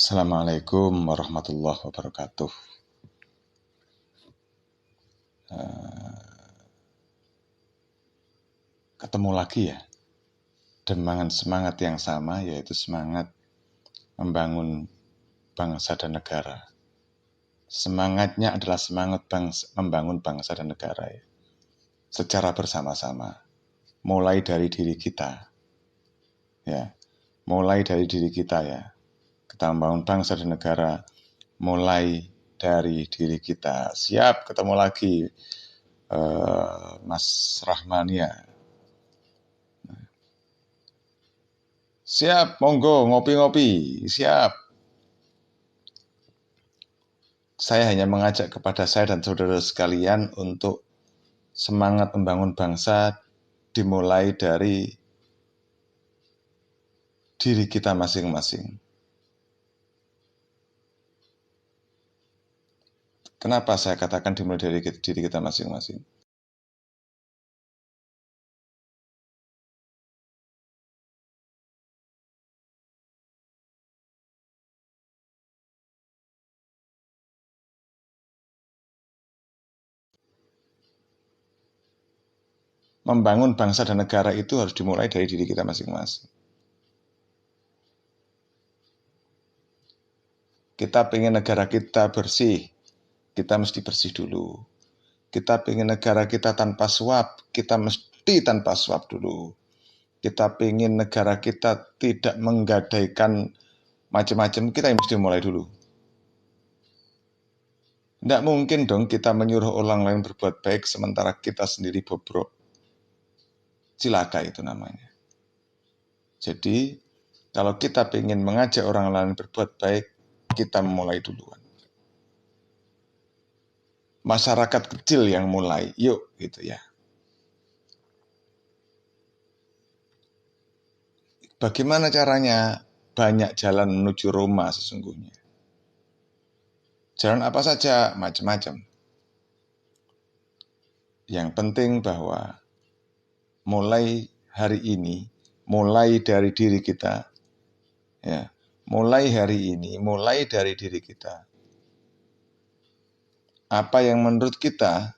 Assalamualaikum warahmatullahi wabarakatuh. Ketemu lagi ya, dengan semangat yang sama, yaitu semangat membangun bangsa dan negara. Semangatnya adalah semangat membangun bangsa dan negara ya, secara bersama-sama. Mulai dari diri kita, ya, mulai dari diri kita ya. Kita membangun bangsa dan negara, mulai dari diri kita. Siap ketemu lagi, Mas Rahmania. Siap, monggo ngopi-ngopi, siap. Saya hanya mengajak kepada saya dan saudara sekalian untuk semangat membangun bangsa dimulai dari diri kita masing-masing. Kenapa saya katakan dimulai dari diri kita masing-masing? Membangun bangsa dan negara itu harus dimulai dari diri kita masing-masing. Kita pengen negara kita bersih, kita mesti bersih dulu. Kita pengen negara kita tanpa suap, kita mesti tanpa suap dulu. Kita pengen negara kita tidak menggadaikan macam-macam, kita yang mesti mulai dulu. Tidak mungkin dong kita menyuruh orang lain berbuat baik sementara kita sendiri bobrok. Cilaka itu namanya. Jadi, kalau kita ingin mengajak orang lain berbuat baik, kita mulai duluan. Masyarakat kecil yang mulai, yuk gitu ya. Bagaimana caranya? Banyak jalan menuju Roma sesungguhnya. Jalan apa saja, macam-macam. Yang penting bahwa mulai hari ini, mulai dari diri kita, ya, mulai hari ini, mulai dari diri kita. Apa yang menurut kita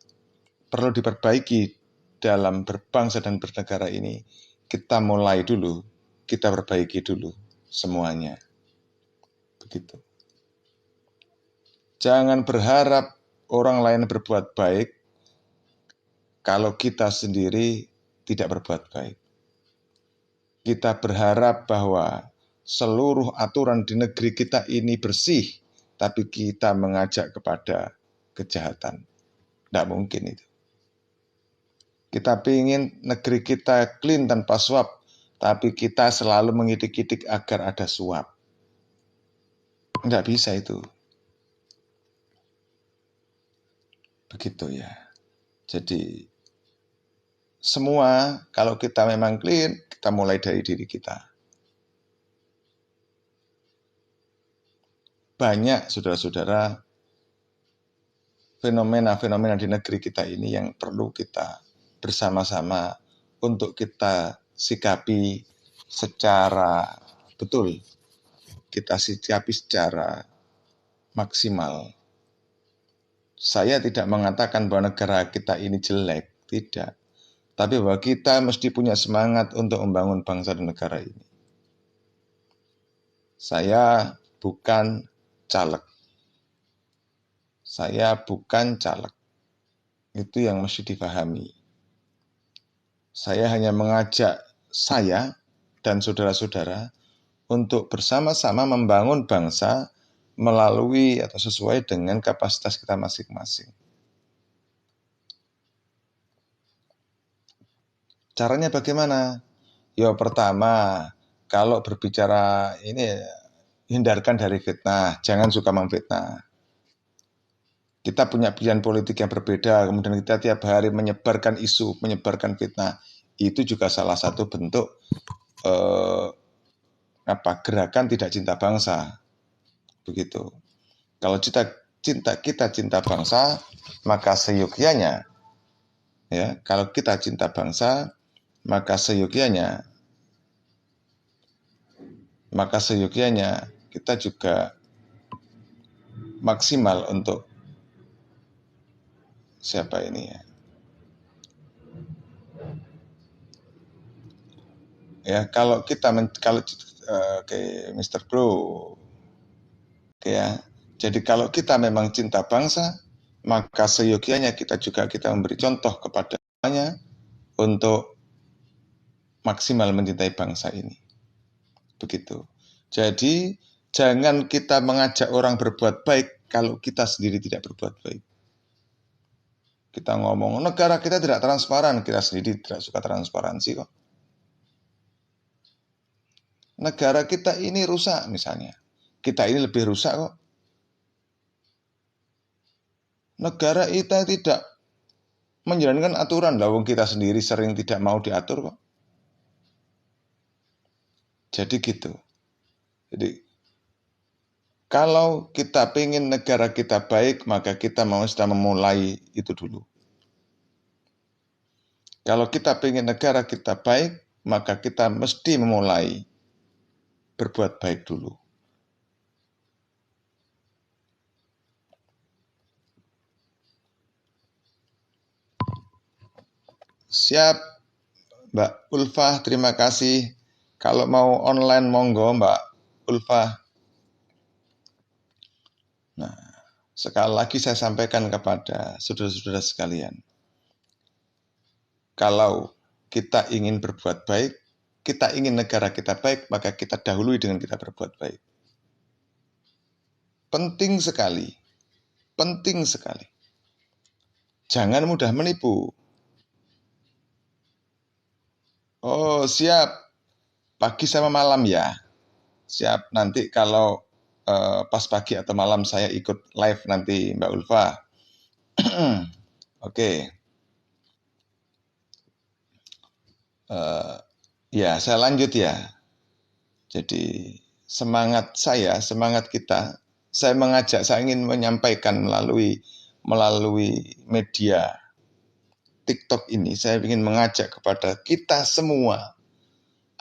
perlu diperbaiki dalam berbangsa dan bernegara ini, kita mulai dulu, kita perbaiki dulu semuanya. Begitu. Jangan berharap orang lain berbuat baik kalau kita sendiri tidak berbuat baik. Kita berharap bahwa seluruh aturan di negeri kita ini bersih, tapi kita mengajak kepada kejahatan. Tidak mungkin itu. Kita ingin negeri kita clean tanpa suap, tapi kita selalu mengidik-idik agar ada suap. Tidak bisa itu. Begitu ya. Jadi, semua kalau kita memang clean, kita mulai dari diri kita. Banyak saudara-saudara fenomena-fenomena di negeri kita ini yang perlu kita bersama-sama untuk kita sikapi secara betul. Kita sikapi secara maksimal. Saya tidak mengatakan bahwa negara kita ini jelek, tidak. Tapi bahwa kita mesti punya semangat untuk membangun bangsa dan negara ini. Saya bukan caleg. Saya bukan caleg. Itu yang mesti dipahami. Saya hanya mengajak saya dan saudara-saudara untuk bersama-sama membangun bangsa melalui atau sesuai dengan kapasitas kita masing-masing. Caranya bagaimana? Ya pertama, kalau berbicara ini, hindarkan dari fitnah, jangan suka memfitnah. Kita punya pilihan politik yang berbeda, kemudian kita tiap hari menyebarkan isu, menyebarkan fitnah. Itu juga salah satu bentuk gerakan tidak cinta bangsa. Begitu. Kalau kita cinta bangsa, maka seyogyanya, ya, kalau kita cinta bangsa, maka seyogyanya kita juga maksimal untuk siapa ini ya. Ya, kalau kita oke, Mr. Bro. Oke ya. Jadi kalau kita memang cinta bangsa, maka seyogianya kita memberi contoh kepadanya untuk maksimal mencintai bangsa ini. Begitu. Jadi jangan kita mengajak orang berbuat baik kalau kita sendiri tidak berbuat baik. Kita ngomong negara kita tidak transparan, kita sendiri tidak suka transparansi kok. Negara kita ini rusak misalnya. Kita ini lebih rusak kok. Negara kita tidak menjalankan aturan, lah wong kita sendiri sering tidak mau diatur kok. Jadi gitu. Jadi kalau kita pengen negara kita baik, maka kita sudah memulai itu dulu. Kalau kita pengen negara kita baik, maka kita mesti memulai berbuat baik dulu. Siap, Mbak Ulfa, terima kasih. Kalau mau online, monggo Mbak Ulfa. Nah, sekali lagi saya sampaikan kepada saudara-saudara sekalian. Kalau kita ingin berbuat baik, kita ingin negara kita baik, maka kita dahului dengan kita berbuat baik. Penting sekali. Penting sekali. Jangan mudah menipu. Oh, siap. Pagi sama malam ya. Siap. Nanti kalau pas pagi atau malam saya ikut live nanti Mbak Ulfa. Oke. Ya, saya lanjut ya. Jadi semangat kita, saya ingin menyampaikan melalui media TikTok ini, saya ingin mengajak kepada kita semua,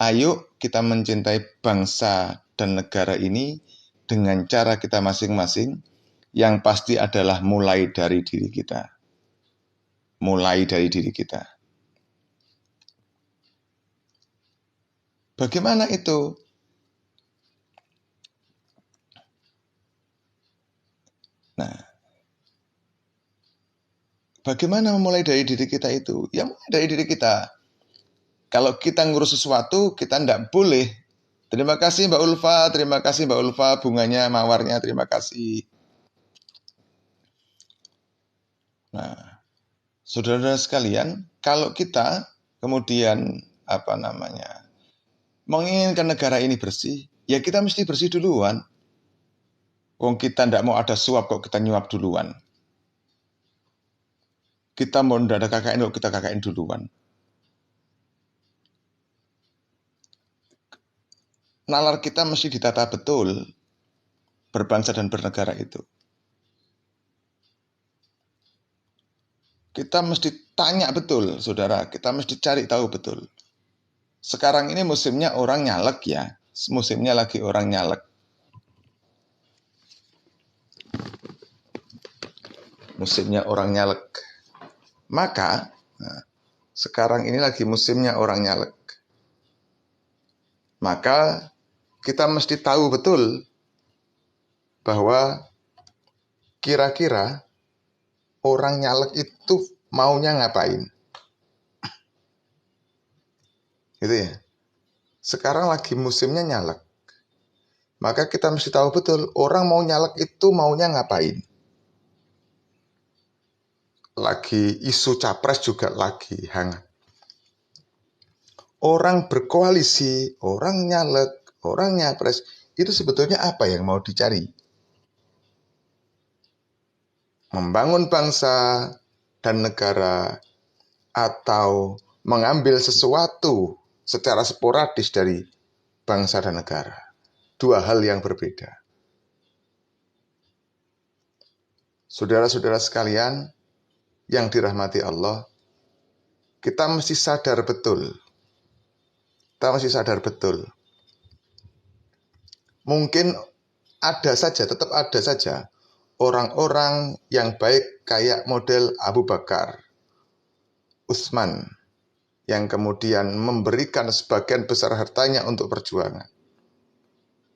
ayo kita mencintai bangsa dan negara ini dengan cara kita masing-masing, yang pasti adalah mulai dari diri kita. Mulai dari diri kita. Bagaimana itu? Nah, bagaimana memulai dari diri kita itu? Ya mulai dari diri kita. Kalau kita ngurus sesuatu, kita tidak boleh. Terima kasih Mbak Ulfa, bunganya, mawarnya, terima kasih. Nah, saudara-saudara sekalian, kalau kita kemudian menginginkan negara ini bersih, ya kita mesti bersih duluan. Wong kita tidak mau ada suap kok kita nyuap duluan. Kita mau ada KKN kok kita KKN duluan. Nalar kita mesti ditata betul, berbangsa dan bernegara itu. Kita mesti tanya betul, saudara. Kita mesti cari tahu betul. Sekarang ini musimnya orang nyalek ya. Musimnya lagi orang nyalek. Musimnya orang nyalek. Maka, sekarang ini lagi musimnya orang nyalek. Maka, kita mesti tahu betul bahwa kira-kira orang nyalek itu maunya ngapain. Gitu ya. Sekarang lagi musimnya nyalek. Maka kita mesti tahu betul orang mau nyalek itu maunya ngapain. Lagi isu capres juga lagi hangat. Orang berkoalisi, orang nyalek, orang nyapres, itu sebetulnya apa yang mau dicari? Membangun bangsa dan negara, atau mengambil sesuatu secara sporadis dari bangsa dan negara. Dua hal yang berbeda. Saudara-saudara sekalian yang dirahmati Allah, kita mesti sadar betul. Mungkin ada saja, tetap ada saja orang-orang yang baik kayak model Abu Bakar, Utsman, yang kemudian memberikan sebagian besar hartanya untuk perjuangan.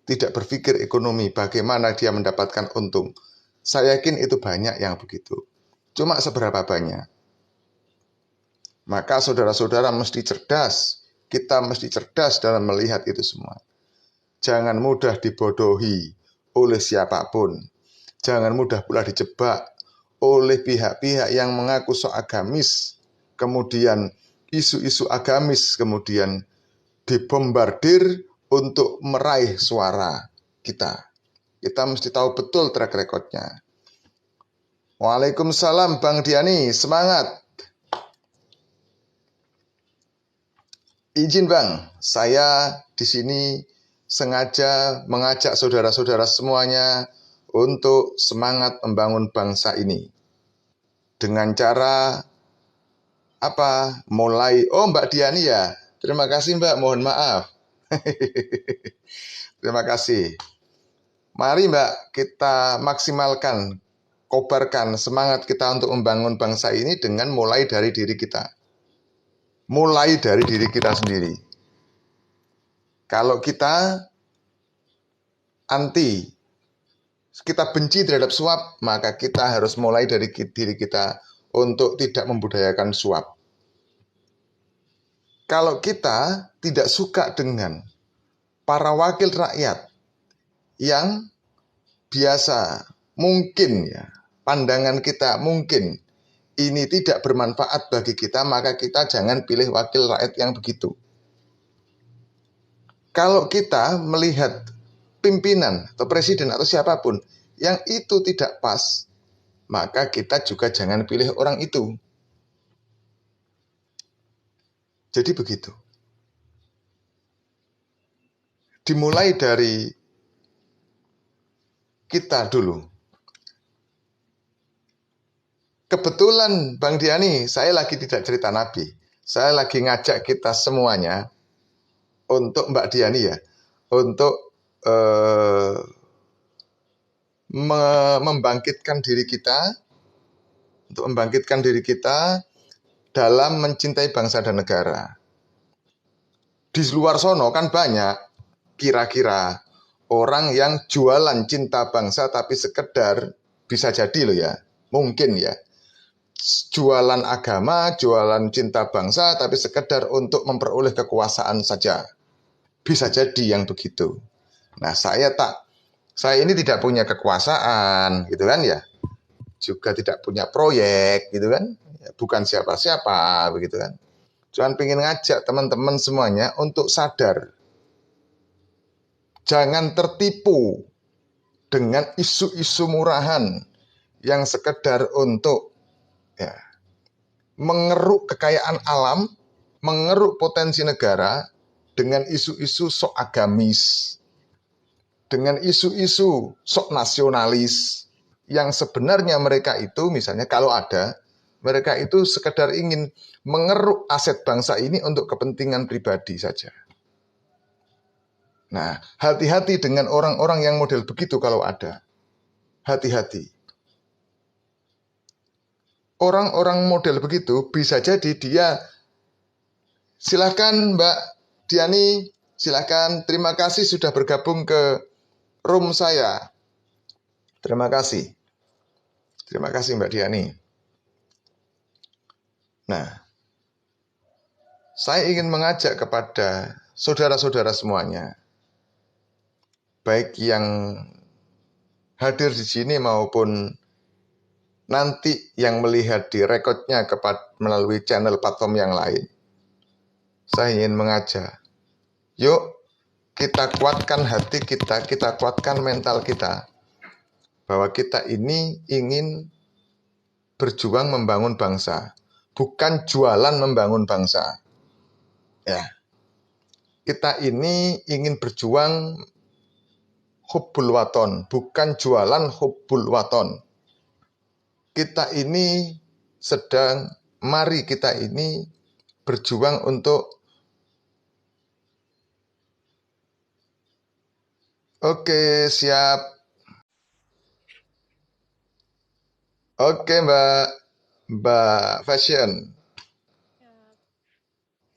Tidak berpikir ekonomi, bagaimana dia mendapatkan untung. Saya yakin itu banyak yang begitu. Cuma seberapa banyak? Maka saudara-saudara mesti cerdas. Kita mesti cerdas dalam melihat itu semua. Jangan mudah dibodohi oleh siapapun. Jangan mudah pula dijebak oleh pihak-pihak yang mengaku sok agamis. Kemudian isu-isu agamis kemudian dibombardir untuk meraih suara kita. Kita mesti tahu betul track record-nya. Waalaikumsalam Bang Diani, semangat. Izin Bang, saya di sini sengaja mengajak saudara-saudara semuanya untuk semangat membangun bangsa ini. Dengan cara apa? Mulai, Mbak Diani ya. Terima kasih Mbak, mohon maaf. Terima kasih. Mari Mbak, kita maksimalkan, kobarkan semangat kita untuk membangun bangsa ini dengan mulai dari diri kita. Mulai dari diri kita sendiri. Kalau kita anti, kita benci terhadap suap, maka kita harus mulai dari diri kita untuk tidak membudayakan suap. Kalau kita tidak suka dengan para wakil rakyat yang biasa, mungkin ya, pandangan kita mungkin ini tidak bermanfaat bagi kita, maka kita jangan pilih wakil rakyat yang begitu. Kalau kita melihat pimpinan atau presiden atau siapapun yang itu tidak pas, maka kita juga jangan pilih orang itu. Jadi begitu. Dimulai dari kita dulu. Kebetulan Bang Diani, saya lagi tidak cerita Nabi. Saya lagi ngajak kita semuanya untuk Mbak Diani ya, untuk membangkitkan diri kita, dalam mencintai bangsa dan negara. Di luar sono kan banyak kira-kira orang yang jualan cinta bangsa tapi sekedar, bisa jadi loh ya, mungkin ya, jualan agama, jualan cinta bangsa tapi sekedar untuk memperoleh kekuasaan saja. Bisa jadi yang begitu. Nah, saya ini tidak punya kekuasaan gitu kan ya. Juga tidak punya proyek gitu kan. Bukan siapa-siapa begitu kan. Cuman pengen ngajak teman-teman semuanya untuk sadar. Jangan tertipu dengan isu-isu murahan yang sekedar untuk ya, mengeruk kekayaan alam, mengeruk potensi negara dengan isu-isu sok agamis, dengan isu-isu sok nasionalis, yang sebenarnya mereka itu misalnya kalau ada, mereka itu sekedar ingin mengeruk aset bangsa ini untuk kepentingan pribadi saja. Nah, hati-hati dengan orang-orang yang model begitu kalau ada. Hati-hati. Orang-orang model begitu bisa jadi dia, silakan Mbak Diani, silakan, terima kasih sudah bergabung ke room saya. Terima kasih. Terima kasih Mbak Diani. Nah, saya ingin mengajak kepada saudara-saudara semuanya, baik yang hadir di sini maupun nanti yang melihat di rekodnya melalui channel platform yang lain. Saya ingin mengajak, yuk kita kuatkan hati kita, kita kuatkan mental kita, bahwa kita ini ingin berjuang membangun bangsa, bukan jualan membangun bangsa. Ya, kita ini ingin berjuang hubbul waton, bukan jualan hubbul waton. Mari kita ini berjuang untuk oke, siap. Oke, Mbak Fashion. Ya,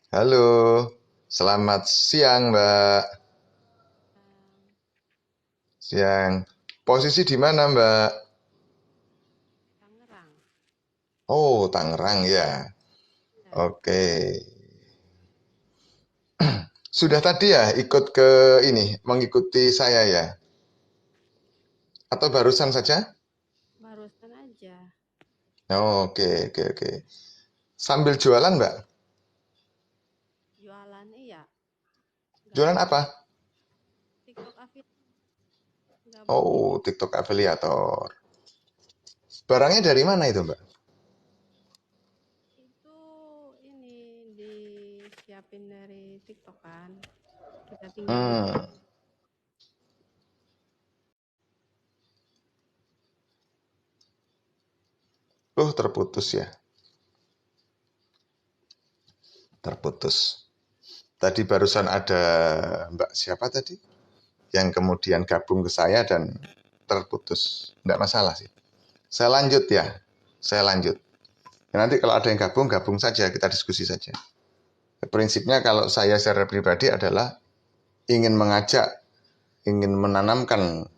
Halo, selamat siang, Mbak. Bang. Siang. Posisi di mana, Mbak? Tangerang. Oh, Tangerang ya. Ya, Oke. Sudah tadi ya ikut ke ini, mengikuti saya ya? Atau barusan saja? barusan aja. Oke, oke, oke. Sambil jualan, Mbak? Jualan iya, Jualan gabung. apa? TikTok affiliate gabung di Oh, TikTok afiliator. Barangnya dari mana itu, Mbak? itu ini disiapin dari TikTok kan. Kita tinggal bikin. Hmm, terputus ya. Terputus. Tadi barusan ada Mbak siapa tadi? Yang kemudian gabung ke saya dan terputus. Tidak masalah sih. Saya lanjut ya. Saya lanjut. Nanti kalau ada yang gabung, gabung saja. Kita diskusi saja. Prinsipnya kalau saya secara pribadi adalah ingin mengajak, ingin menanamkan,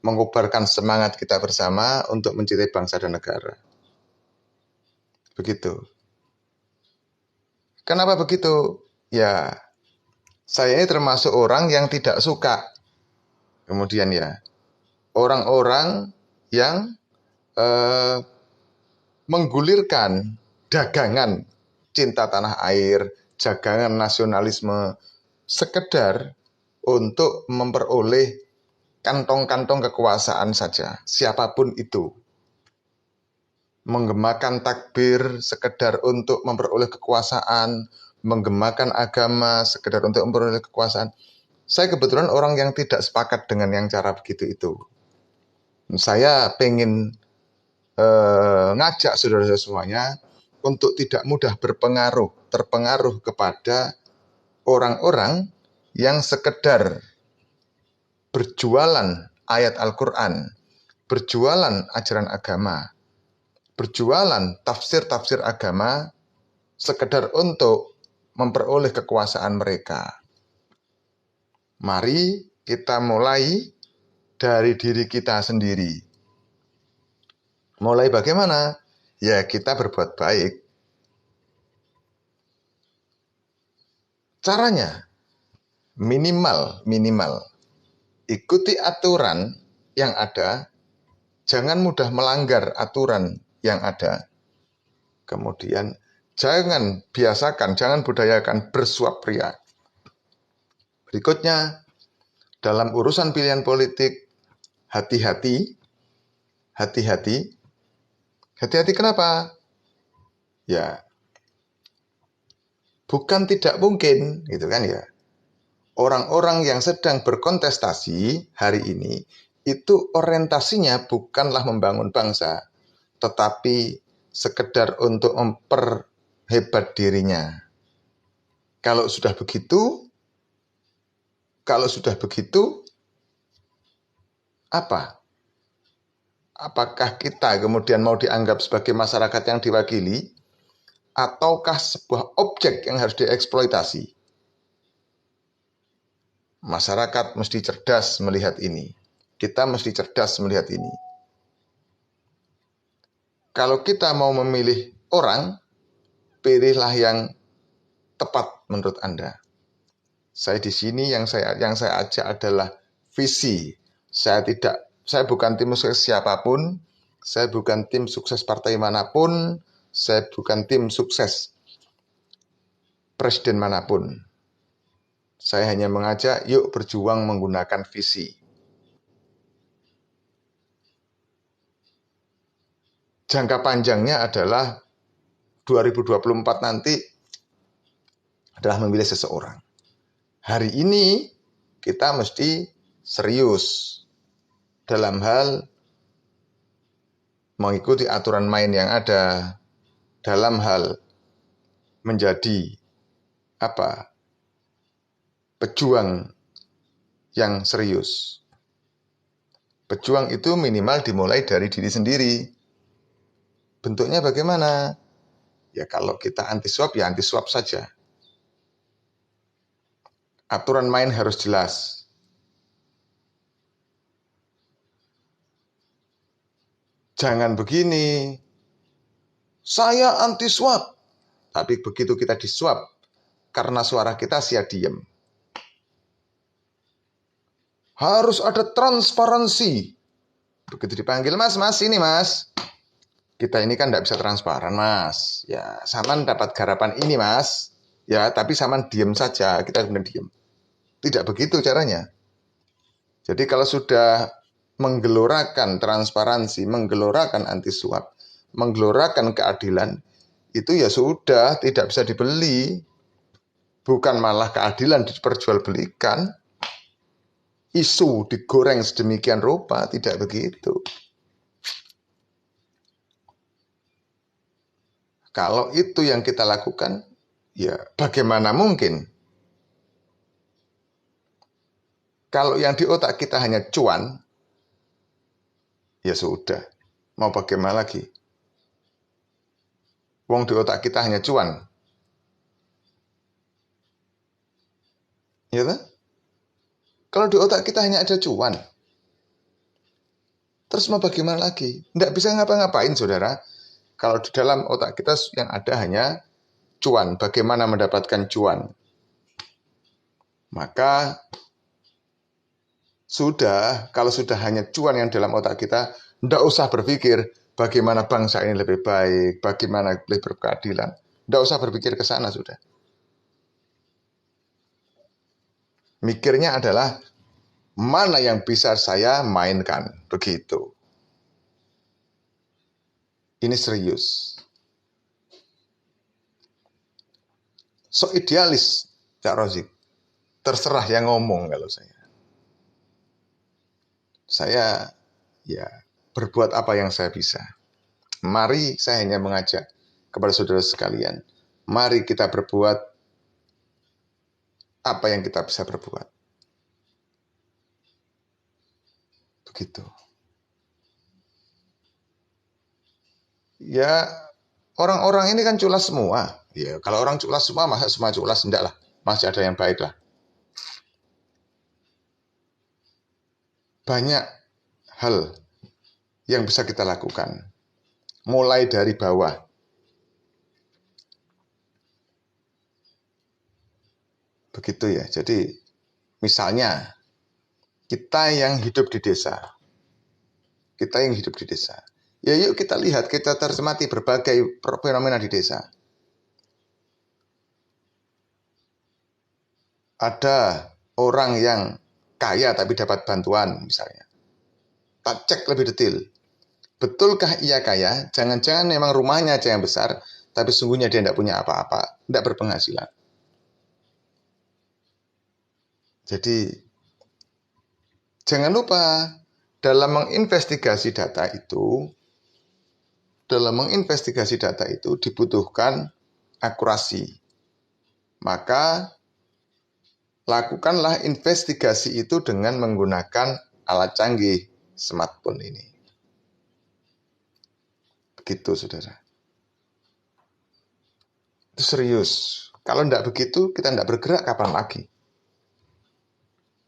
mengobarkan semangat kita bersama untuk mencintai bangsa dan negara. Begitu. Kenapa begitu? Ya, saya ini termasuk orang yang tidak suka. Kemudian ya, orang-orang yang eh, menggulirkan dagangan cinta tanah air, dagangan nasionalisme, sekedar untuk memperoleh kantong-kantong kekuasaan saja, siapapun itu. Menggemakan takbir sekedar untuk memperoleh kekuasaan, menggemakan agama sekedar untuk memperoleh kekuasaan. Saya kebetulan orang yang tidak sepakat dengan yang cara begitu itu. Saya pengen ngajak saudara-saudara semuanya untuk tidak mudah terpengaruh kepada orang-orang yang sekedar berjualan ayat Al-Quran, berjualan ajaran agama, berjualan tafsir-tafsir agama, sekedar untuk memperoleh kekuasaan mereka. Mari kita mulai dari diri kita sendiri. Mulai bagaimana? Ya kita berbuat baik. Caranya minimal ikuti aturan yang ada, jangan mudah melanggar aturan yang ada. Kemudian jangan biasakan, jangan budayakan bersuap ria. Berikutnya, dalam urusan pilihan politik, hati-hati, hati-hati. Hati-hati kenapa? Ya, bukan tidak mungkin, gitu kan ya. Orang-orang yang sedang berkontestasi hari ini itu orientasinya bukanlah membangun bangsa, tetapi sekedar untuk memperhebat dirinya. Kalau sudah begitu, apa? Apakah kita kemudian mau dianggap sebagai masyarakat yang diwakili, ataukah sebuah objek yang harus dieksploitasi? Masyarakat mesti cerdas melihat ini. Kita mesti cerdas melihat ini. Kalau kita mau memilih orang, pilihlah yang tepat menurut Anda. Saya di sini yang saya ajak adalah visi. Saya bukan tim sukses siapapun, saya bukan tim sukses partai manapun, saya bukan tim sukses presiden manapun. Saya hanya mengajak yuk berjuang menggunakan visi. Jangka panjangnya adalah 2024 nanti adalah memilih seseorang. Hari ini kita mesti serius dalam hal mengikuti aturan main yang ada, dalam hal menjadi pejuang yang serius. Pejuang itu minimal dimulai dari diri sendiri. Bentuknya bagaimana? Ya kalau kita anti suap, ya anti suap saja. Aturan main harus jelas. Jangan begini, saya anti suap, tapi begitu kita disuap, karena suara kita sia diem. Harus ada transparansi. Begitu dipanggil, mas, ini mas. Kita ini kan tidak bisa transparan, mas. Ya, Saman dapat garapan ini, mas. Ya, tapi Saman diem saja, kita kemudian diem. Tidak begitu caranya. Jadi kalau sudah menggelorakan transparansi, menggelorakan anti suap, menggelorakan keadilan, itu ya sudah tidak bisa dibeli. Bukan malah keadilan diperjualbelikan. Isu digoreng sedemikian rupa, tidak begitu. Kalau itu yang kita lakukan, ya bagaimana mungkin? Kalau yang di otak kita hanya cuan, ya sudah. Mau bagaimana lagi? Wong di otak kita hanya cuan. Ya kan? Kalau di otak kita hanya ada cuan, terus mau bagaimana lagi? Tidak bisa ngapa-ngapain, saudara. Kalau di dalam otak kita yang ada hanya cuan, bagaimana mendapatkan cuan? Maka kalau sudah hanya cuan yang dalam otak kita, tidak usah berpikir bagaimana bangsa ini lebih baik, bagaimana lebih berkeadilan. Tidak usah berpikir ke sana sudah. Mikirnya adalah mana yang bisa saya mainkan, begitu. Ini serius. So idealis, Cak Rozik. Terserah yang ngomong kalau saya. Saya ya berbuat apa yang saya bisa. Mari saya hanya mengajak kepada saudara sekalian. Mari kita berbuat apa yang kita bisa berbuat. Begitu. Ya, orang-orang ini kan culas semua. Ya, kalau orang culas semua, masa semua culas? Enggak lah. Masih ada yang baik lah. Banyak hal yang bisa kita lakukan. Mulai dari bawah. Begitu ya. Jadi, misalnya, kita yang hidup di desa. Ya yuk kita lihat, kita cermati berbagai fenomena di desa. Ada orang yang kaya tapi dapat bantuan misalnya. Tak cek lebih detail. Betulkah ia kaya? Jangan-jangan memang rumahnya aja yang besar, tapi sungguhnya dia tidak punya apa-apa, tidak berpenghasilan. Jadi, jangan lupa dalam menginvestigasi data itu dibutuhkan akurasi. Maka lakukanlah investigasi itu dengan menggunakan alat canggih smartphone ini. Begitu, saudara. Itu serius. Kalau tidak begitu, kita tidak bergerak kapan lagi?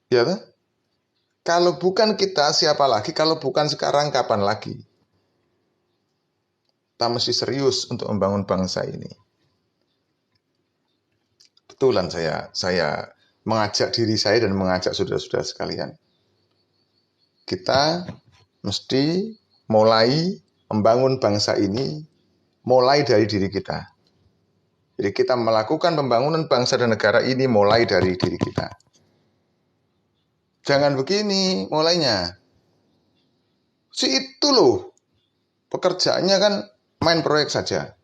Ya kan? Kalau bukan kita, siapa lagi? Kalau bukan sekarang, kapan lagi? Kita mesti serius untuk membangun bangsa ini. Betulan saya mengajak diri saya dan mengajak saudara-saudara sekalian. Kita mesti mulai membangun bangsa ini mulai dari diri kita. Jadi kita melakukan pembangunan bangsa dan negara ini mulai dari diri kita. Jangan begini mulainya. Si itu loh, pekerjaannya kan main proyek saja.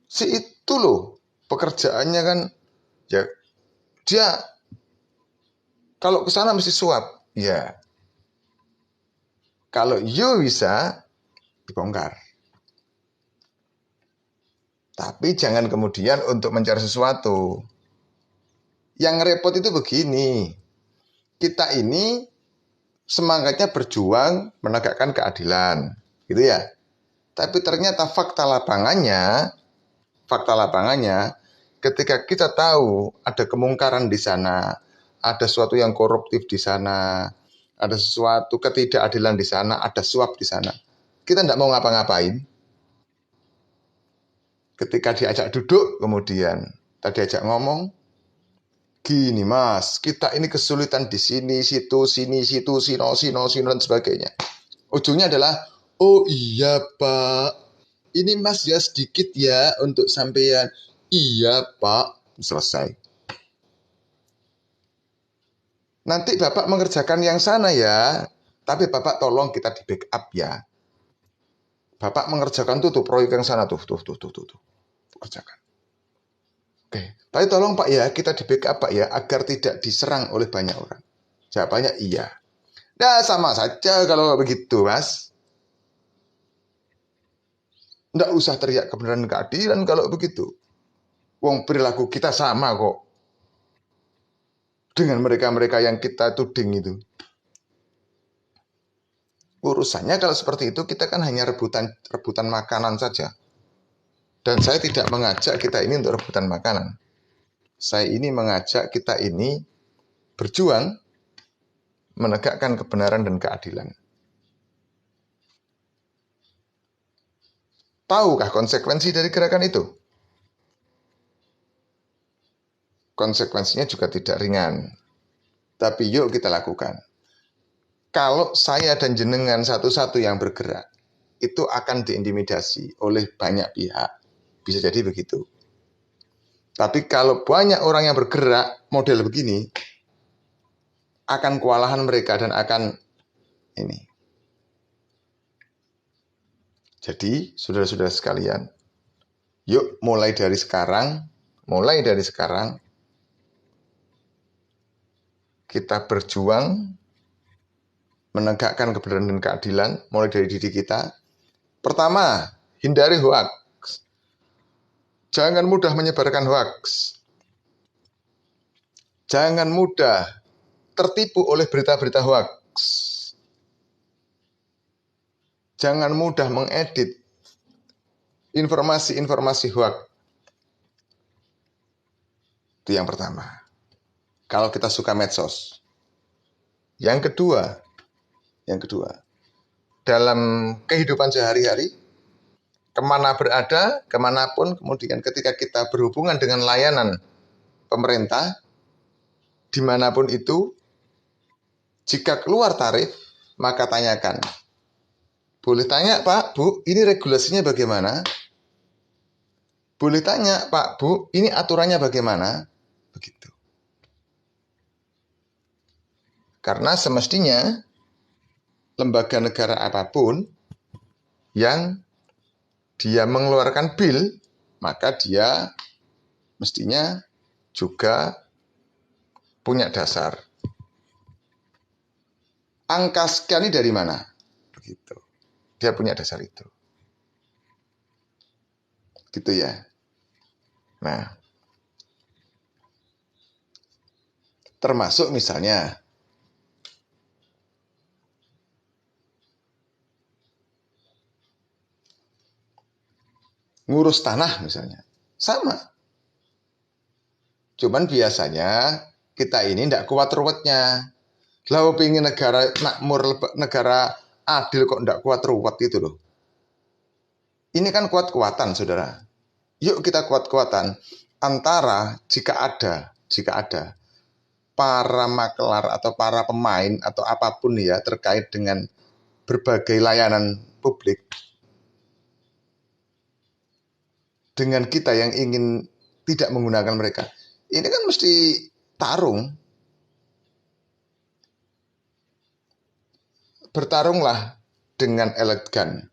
Si itu loh, pekerjaannya kan ya dia kalau ke sana mesti suap. Ya. Kalau you bisa dibongkar. Tapi jangan kemudian untuk mencari sesuatu. Yang repot itu begini. Kita ini semangatnya berjuang menegakkan keadilan. Gitu ya. Tapi ternyata fakta lapangannya, ketika kita tahu ada kemungkaran di sana, ada sesuatu yang koruptif di sana, ada sesuatu ketidakadilan di sana, ada suap di sana, kita tidak mau ngapa-ngapain. Ketika diajak duduk, kemudian tadi diajak ngomong, gini mas, kita ini kesulitan di sini, situ, sino, dan sebagainya. Ujungnya adalah, oh iya pak, ini mas ya sedikit ya untuk sampean. Iya pak, selesai. Nanti bapak mengerjakan yang sana ya, tapi bapak tolong kita di backup ya. Bapak mengerjakan tuh proyek yang sana tuh, kerjakan. Oke, tapi tolong pak ya, kita di backup pak ya, agar tidak diserang oleh banyak orang. Jawabannya iya. Nah sama saja kalau begitu mas. Nggak usah teriak kebenaran keadilan kalau begitu. Wong perilaku kita sama kok dengan mereka-mereka yang kita tuding itu. Urusannya kalau seperti itu kita kan hanya rebutan makanan saja. Dan saya tidak mengajak kita ini untuk rebutan makanan. Saya ini mengajak kita ini berjuang menegakkan kebenaran dan keadilan. Tahukah konsekuensi dari gerakan itu? Konsekuensinya juga tidak ringan. Tapi yuk kita lakukan. Kalau saya dan jenengan satu-satu yang bergerak, itu akan diintimidasi oleh banyak pihak. Bisa jadi begitu. Tapi kalau banyak orang yang bergerak model begini, akan kewalahan mereka dan akan ini. Jadi, saudara-saudara sekalian, yuk mulai dari sekarang, kita berjuang menegakkan kebenaran dan keadilan, mulai dari diri kita. Pertama, hindari hoaks. Jangan mudah menyebarkan hoaks. Jangan mudah tertipu oleh berita-berita hoaks. Jangan mudah mengedit informasi-informasi hoaks. Itu yang pertama. Kalau kita suka medsos. Yang kedua, dalam kehidupan sehari-hari, kemana berada, kemanapun, kemudian ketika kita berhubungan dengan layanan pemerintah, dimanapun itu, jika keluar tarif, maka tanyakan. Boleh tanya, Pak, Bu, ini regulasinya bagaimana? Boleh tanya, Pak, Bu, ini aturannya bagaimana? Begitu. Karena semestinya lembaga negara apapun yang dia mengeluarkan bil, maka dia mestinya juga punya dasar. Angka sekian ini dari mana? Begitu. Dia punya dasar itu. Gitu ya. Nah, termasuk misalnya ngurus tanah misalnya. Sama. Cuman biasanya kita ini tidak kuat ruwetnya. Lah pengen negara makmur, negara adil kok tidak kuat ruwet itu loh. Ini kan kuat-kuatan, saudara. Yuk kita kuat-kuatan antara jika ada para makelar atau para pemain atau apapun ya terkait dengan berbagai layanan publik dengan kita yang ingin tidak menggunakan mereka. Ini kan mesti tarung. Bertarunglah dengan elegan.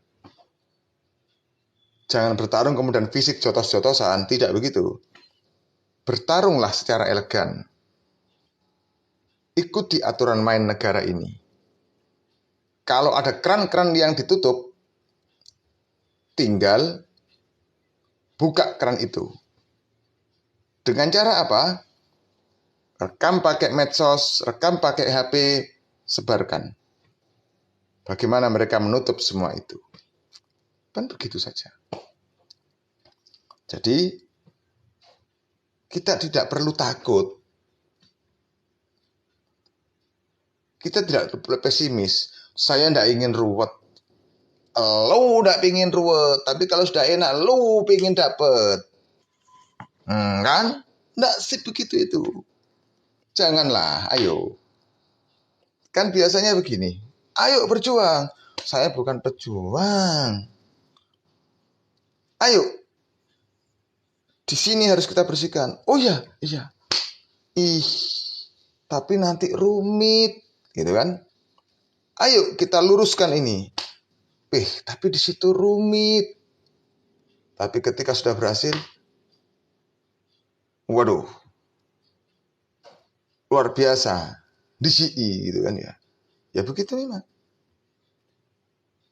Jangan bertarung kemudian fisik jotos-jotosan, tidak begitu. Bertarunglah secara elegan. Ikuti aturan main negara ini. Kalau ada keran-keran yang ditutup, tinggal buka keran itu. Dengan cara apa? Rekam pakai medsos, rekam pakai HP, sebarkan. Bagaimana mereka menutup semua itu. Kan begitu saja. Jadi kita tidak perlu takut. Kita tidak perlu pesimis. Saya tidak ingin ruwet. Lu tidak ingin ruwet. Tapi kalau sudah enak, lu ingin dapat. Kan? Tidak sih begitu itu. Janganlah, ayo. Kan biasanya begini. Ayo berjuang. Saya bukan pejuang. Ayo. Di sini harus kita bersihkan. Oh iya. Tapi nanti rumit, gitu kan? Ayo kita luruskan ini. Tapi di situ rumit. Tapi ketika sudah berhasil, waduh, luar biasa, DCI gitu kan ya. Ya begitu memang.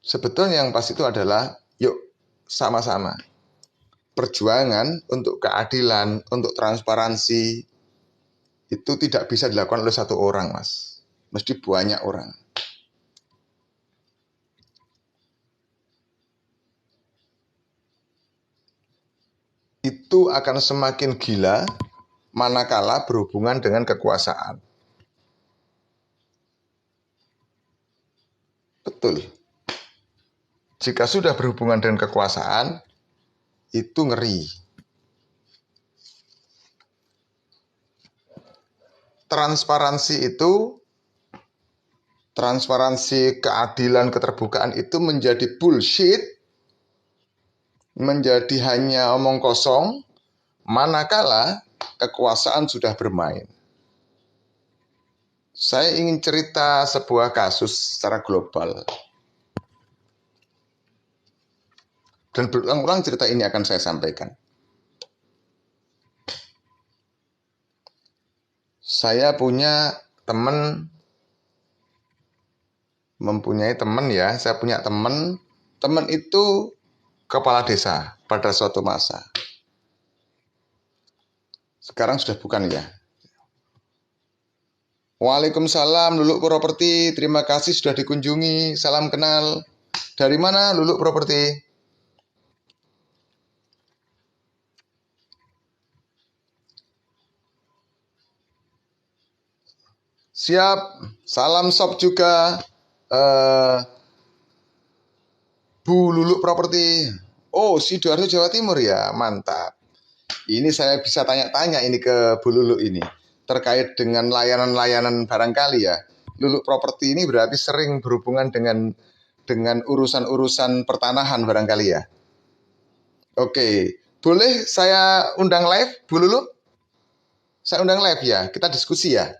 Sebetulnya yang pas itu adalah, yuk sama-sama perjuangan untuk keadilan, untuk transparansi, itu tidak bisa dilakukan oleh satu orang, Mas. Mesti banyak orang. Itu akan semakin gila manakala berhubungan dengan kekuasaan. Betul. Jika sudah berhubungan dengan kekuasaan, itu ngeri. Transparansi, keadilan, keterbukaan itu menjadi bullshit, menjadi hanya omong kosong, manakala kekuasaan sudah bermain. Saya ingin cerita sebuah kasus secara global. Dan berulang-ulang cerita ini akan saya sampaikan. Saya mempunyai teman ya, saya punya teman itu kepala desa pada suatu masa. Sekarang sudah bukan ya. Waalaikumsalam Luluk Properti, terima kasih sudah dikunjungi, salam kenal. Dari mana Luluk Properti? Siap, salam sop juga. Bu Luluk Properti. Oh, Sidoarjo Jawa Timur ya, mantap. Ini saya bisa tanya-tanya ini ke Bu Luluk ini terkait dengan layanan-layanan barangkali ya. Luluk Properti ini berarti sering berhubungan dengan urusan-urusan pertanahan barangkali ya. Oke, boleh saya undang live Bu Luluk? Saya undang live ya, kita diskusi ya.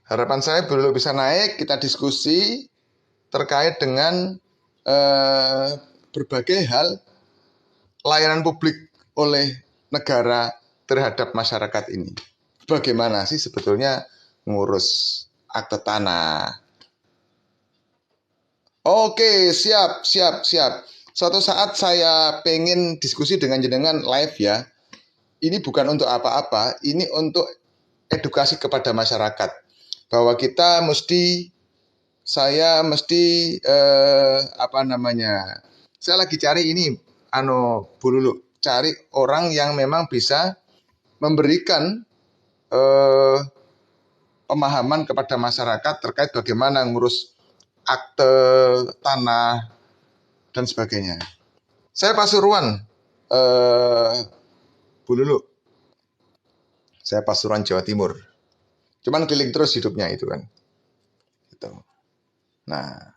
Harapan saya belum bisa naik, kita diskusi terkait dengan berbagai hal layanan publik oleh negara terhadap masyarakat ini. Bagaimana sih sebetulnya ngurus akte tanah? Oke, siap. Suatu saat saya pengen diskusi dengan jenengan live ya. Ini bukan untuk apa-apa, ini untuk edukasi kepada masyarakat. Bahwa kita saya lagi cari ini Bu Lulu, cari orang yang memang bisa memberikan pemahaman kepada masyarakat terkait bagaimana ngurus akte tanah dan sebagainya. Saya Pasuruan, Bu Lulu. Saya Pasuruan Jawa Timur. Cuman keliling terus hidupnya itu kan. Gitu. Nah,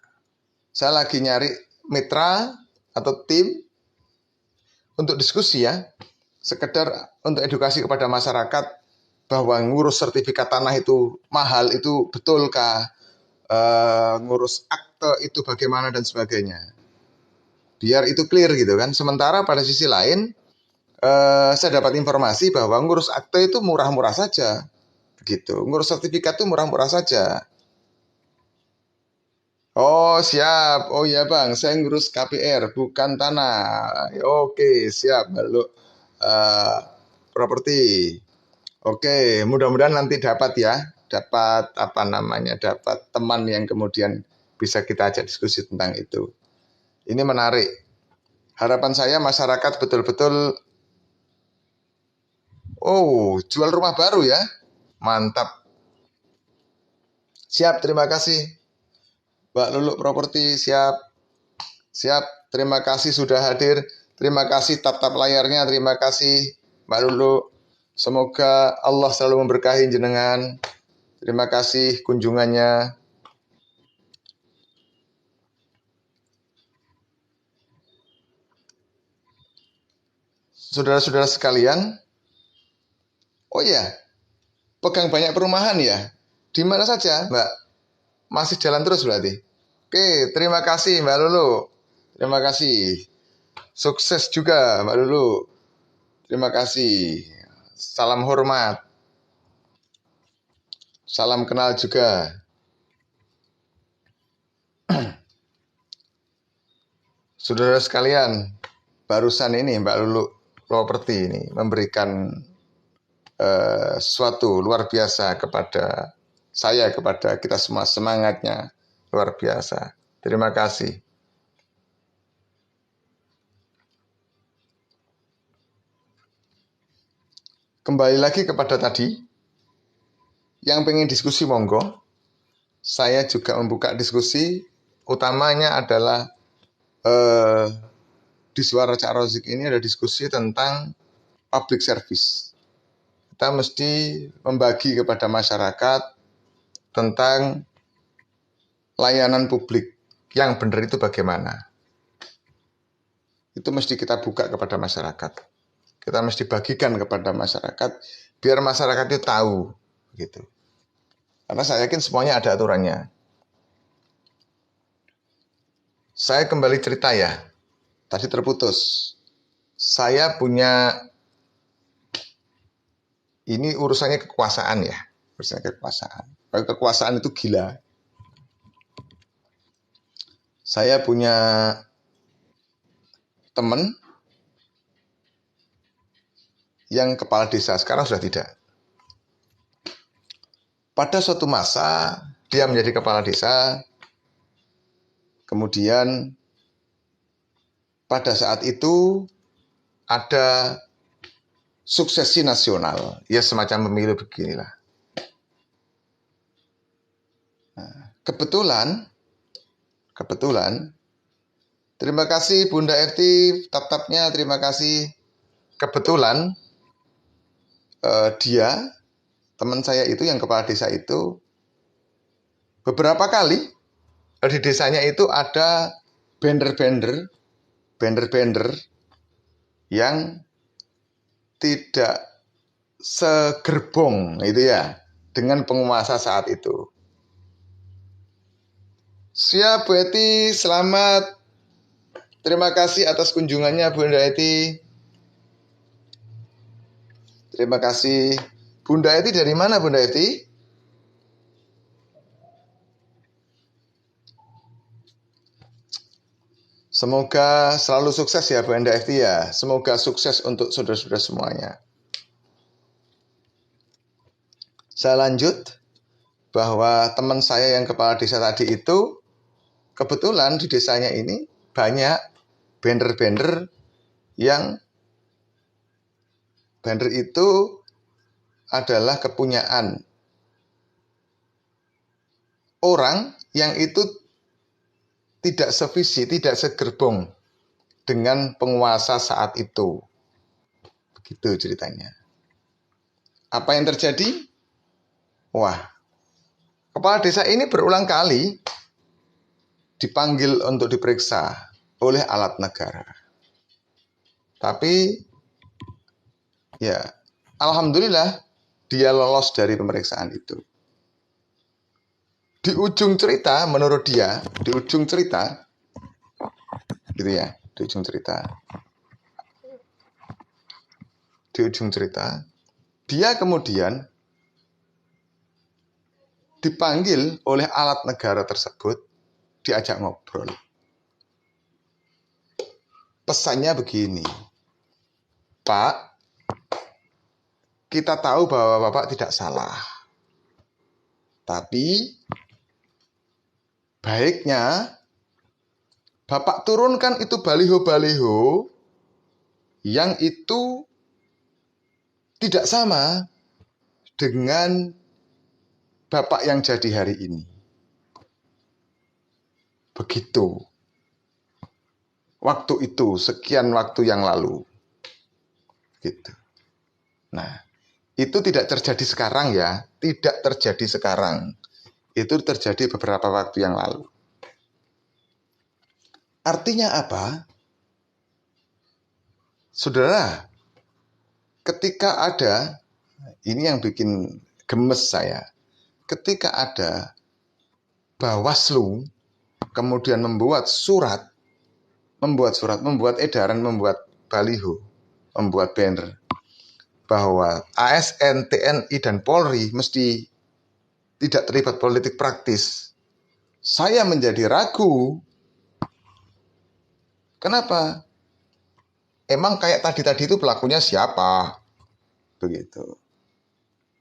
saya lagi nyari mitra atau tim untuk diskusi ya. Sekedar untuk edukasi kepada masyarakat bahwa ngurus sertifikat tanah itu mahal, itu betulkah? Ngurus akte itu bagaimana dan sebagainya. Biar itu clear gitu kan. Sementara pada sisi lain, saya dapat informasi bahwa ngurus akte itu murah-murah saja. Begitu. Ngurus sertifikat itu murah-murah saja. Oh siap. Oh iya Bang, saya ngurus KPR bukan tanah. Oke siap. Lalu properti. Oke, mudah-mudahan nanti dapat ya, dapat dapat teman yang kemudian bisa kita ajak diskusi tentang itu. Ini menarik. Harapan saya masyarakat betul-betul, jual rumah baru ya, mantap. Siap, terima kasih Mbak Lulu Properti, siap, siap. Terima kasih sudah hadir. Terima kasih tap-tap layarnya, terima kasih Mbak Lulu. Semoga Allah selalu memberkahi jenengan. Terima kasih kunjungannya. Saudara-saudara sekalian, oh ya, pegang banyak perumahan ya. Di mana saja, Mbak? Masih jalan terus berarti. Oke, terima kasih Mbak Lulu. Terima kasih. Sukses juga Mbak Lulu. Terima kasih. Salam hormat. Salam kenal juga. Saudara sekalian, barusan ini Mbak Lulu Properti ini memberikan sesuatu luar biasa kepada saya, kepada kita semua. Semangatnya luar biasa. Terima kasih. Kembali lagi kepada tadi, yang pengen diskusi monggo. Saya juga membuka diskusi, utamanya adalah di Suara Cak Rozik ini ada diskusi tentang public service. Kita mesti membagi kepada masyarakat tentang layanan publik yang benar itu bagaimana. Itu mesti kita buka kepada masyarakat. Kita mesti bagikan kepada masyarakat biar masyarakat itu tahu gitu. Karena saya yakin semuanya ada aturannya. Saya kembali cerita ya. Tadi terputus. Saya punya, ini urusannya kekuasaan ya. Urusannya kekuasaan. Kalau kekuasaan itu gila. Saya punya teman yang kepala desa, sekarang sudah tidak. Pada suatu masa dia menjadi kepala desa, kemudian pada saat itu ada suksesi nasional, ya semacam pemilu beginilah. Nah, kebetulan, terima kasih Bunda Efti, tap-tapnya terima kasih. Kebetulan dia, teman saya itu yang kepala desa itu, beberapa kali di desanya itu ada banner-banner yang tidak segerbong itu ya dengan penguasa saat itu. Siap Bu Eti, selamat. Terima kasih atas kunjungannya Bunda Eti. Terima kasih. Bunda Eti dari mana Bunda Eti? Semoga selalu sukses ya Bunda Eti ya. Semoga sukses untuk saudara-saudara semuanya. Saya lanjut bahwa teman saya yang kepala desa tadi itu kebetulan di desanya ini banyak banner-banner yang banner itu adalah kepunyaan orang yang itu tidak sevisi, tidak segerbong dengan penguasa saat itu. Begitu ceritanya. Apa yang terjadi? Wah, kepala desa ini berulang kali dipanggil untuk diperiksa oleh alat negara. Tapi ya, alhamdulillah dia lolos dari pemeriksaan itu. Di ujung cerita, menurut dia, di ujung cerita, dia kemudian dipanggil oleh alat negara tersebut, diajak ngobrol. Pesannya begini, Pak, kita tahu bahwa Bapak tidak salah. Tapi baiknya Bapak turunkan itu baliho-baliho yang itu tidak sama dengan Bapak yang jadi hari ini. Begitu. Waktu itu, sekian waktu yang lalu. Gitu. Nah, itu tidak terjadi sekarang ya. Tidak terjadi sekarang. Itu terjadi beberapa waktu yang lalu. Artinya apa? Saudara, ketika ada, ini yang bikin gemes saya, ketika ada Bawaslu kemudian membuat edaran, membuat baliho, membuat banner bahwa ASN, TNI, dan Polri mesti tidak terlibat politik praktis. Saya menjadi ragu. Kenapa? Emang kayak tadi itu pelakunya siapa? Begitu.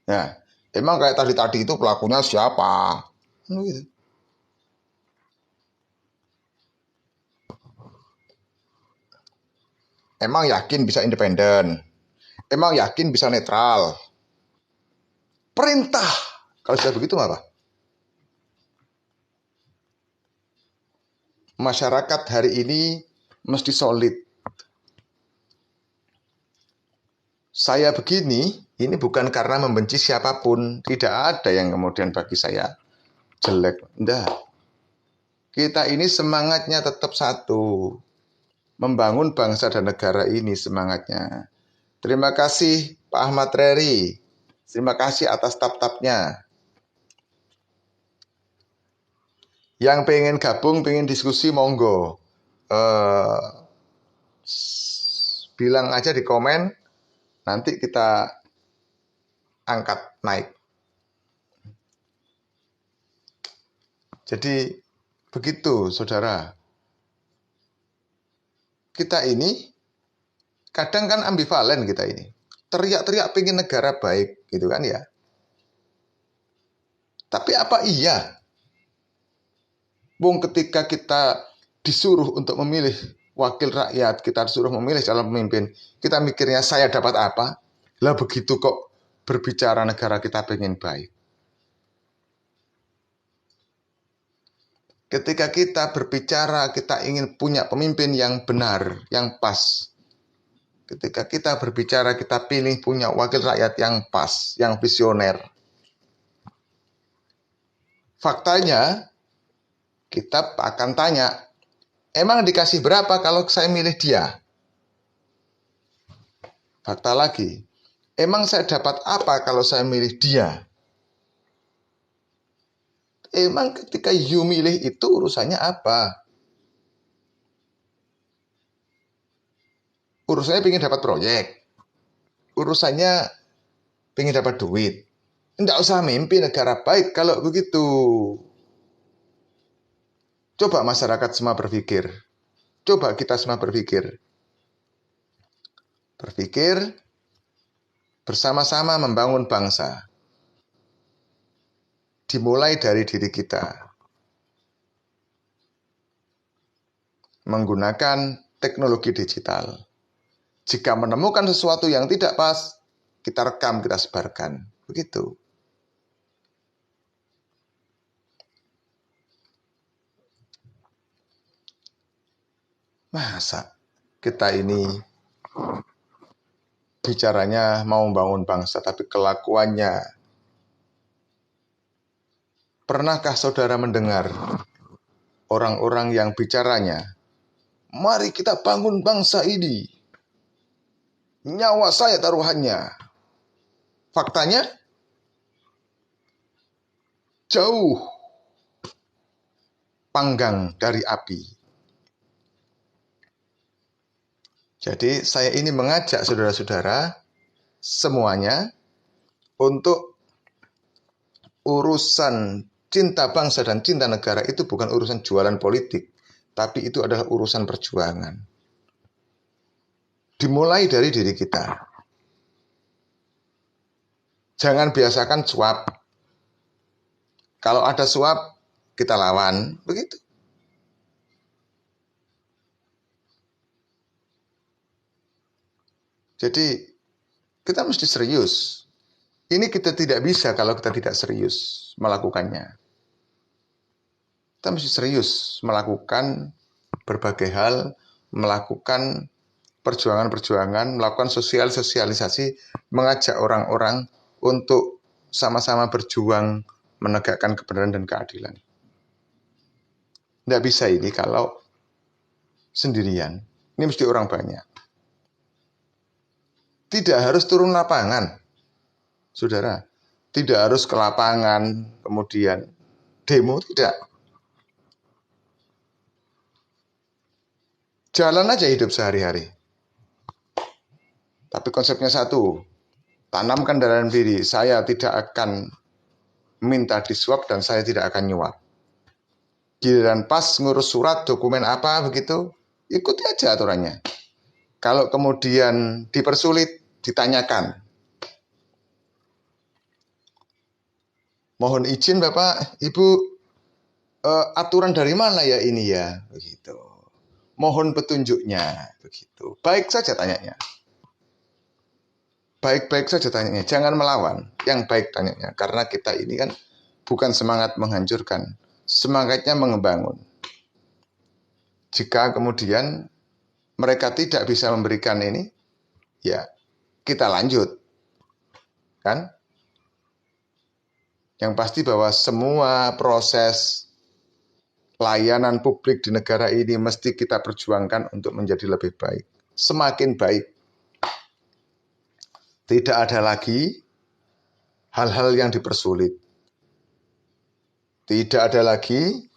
Ya, emang kayak tadi itu pelakunya siapa? Begitu. Emang yakin bisa independen? Emang yakin bisa netral? Perintah. Kalau sudah begitu apa? Masyarakat hari ini mesti solid. Saya begini, ini bukan karena membenci siapapun. Tidak ada yang kemudian bagi saya jelek. Enggak. Kita ini semangatnya tetap satu. Membangun bangsa dan negara ini semangatnya. Terima kasih Pak Ahmad Reri. Terima kasih atas tap-tapnya. Yang pengen gabung, pengen diskusi, monggo. Bilang aja di komen, nanti kita angkat naik. Jadi begitu, saudara. Kita ini kadang kan ambivalen kita ini. Teriak-teriak pengen negara baik, gitu kan ya. Tapi apa iya? Wong ketika kita disuruh untuk memilih wakil rakyat, kita disuruh memilih calon pemimpin, kita mikirnya saya dapat apa? Lah begitu kok berbicara negara kita pengen baik. Ketika kita berbicara, kita ingin punya pemimpin yang benar, yang pas. Ketika kita berbicara, kita pilih punya wakil rakyat yang pas, yang visioner. Faktanya, kita akan tanya, emang dikasih berapa kalau saya milih dia? Fakta lagi, emang saya dapat apa kalau saya milih dia? Emang ketika you milih itu urusannya apa? Urusannya pengen dapat proyek. Urusannya pengen dapat duit. Tidak usah mimpi negara baik kalau begitu. Coba masyarakat semua berpikir. Coba kita semua berpikir. Berpikir bersama-sama membangun bangsa. Dimulai dari diri kita. Menggunakan teknologi digital. Jika menemukan sesuatu yang tidak pas, kita rekam, kita sebarkan. Begitu. Masa kita ini bicaranya mau membangun bangsa, tapi kelakuannya. Pernahkah saudara mendengar orang-orang yang bicaranya, mari kita bangun bangsa ini, nyawa saya taruhannya. Faktanya, jauh panggang dari api. Jadi saya ini mengajak saudara-saudara semuanya untuk urusan cinta bangsa dan cinta negara itu bukan urusan jualan politik, tapi itu adalah urusan perjuangan. Dimulai dari diri kita. Jangan biasakan suap. Kalau ada suap, kita lawan. Begitu. Jadi, kita mesti serius. Ini kita tidak bisa kalau kita tidak serius melakukannya. Kita mesti serius melakukan berbagai hal, melakukan perjuangan-perjuangan, melakukan sosialisasi, mengajak orang-orang untuk sama-sama berjuang menegakkan kebenaran dan keadilan. Tidak bisa ini kalau sendirian. Ini mesti orang banyak. Tidak harus turun lapangan, saudara. Tidak harus ke lapangan, kemudian demo, tidak. Jalan aja hidup sehari-hari. Tapi konsepnya satu, tanamkan dalam diri, saya tidak akan minta disuap dan saya tidak akan nyuap. Giliran pas ngurus surat, dokumen apa begitu, ikuti aja aturannya. Kalau kemudian dipersulit, ditanyakan. Mohon izin Bapak, Ibu, aturan dari mana ya ini ya? Begitu. Mohon petunjuknya, begitu. Baik saja tanyanya. Baik-baik saja tanyanya, jangan melawan. Yang baik tanyanya, karena kita ini kan bukan semangat menghancurkan, semangatnya membangun. Jika kemudian mereka tidak bisa memberikan ini, ya kita lanjut. Kan? Yang pasti bahwa semua proses layanan publik di negara ini mesti kita perjuangkan untuk menjadi lebih baik. Semakin baik. Tidak ada lagi hal-hal yang dipersulit. Tidak ada lagi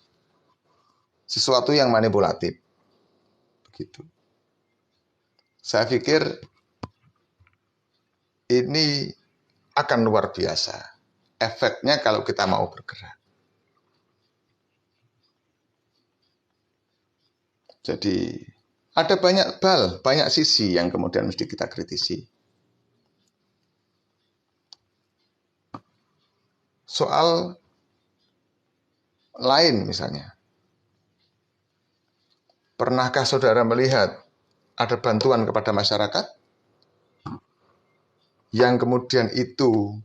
sesuatu yang manipulatif. Begitu. Saya pikir ini akan luar biasa. Efeknya kalau kita mau bergerak. Jadi ada banyak sisi yang kemudian mesti kita kritisi. Soal lain misalnya. Pernahkah saudara melihat ada bantuan kepada masyarakat yang kemudian itu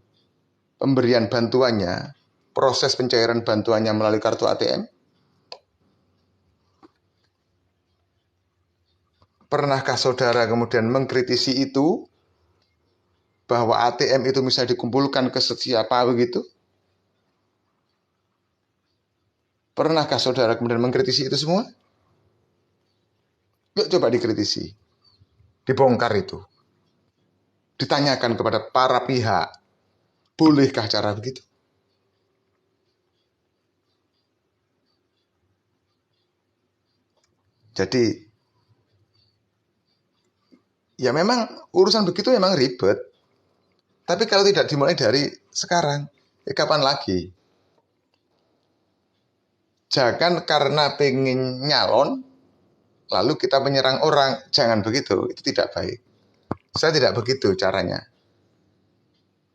pemberian bantuannya, proses pencairan bantuannya melalui kartu ATM? Pernahkah saudara kemudian mengkritisi itu, bahwa ATM itu bisa dikumpulkan ke siapa begitu? Pernahkah saudara kemudian mengkritisi itu semua? Yuk coba dikritisi. Dibongkar itu. Ditanyakan kepada para pihak. Bolehkah cara begitu? Jadi, ya memang urusan begitu memang ribet. Tapi kalau tidak dimulai dari sekarang, kapan lagi? Jangan karena pengen nyalon, lalu kita menyerang orang. Jangan begitu, itu tidak baik. Saya tidak begitu caranya.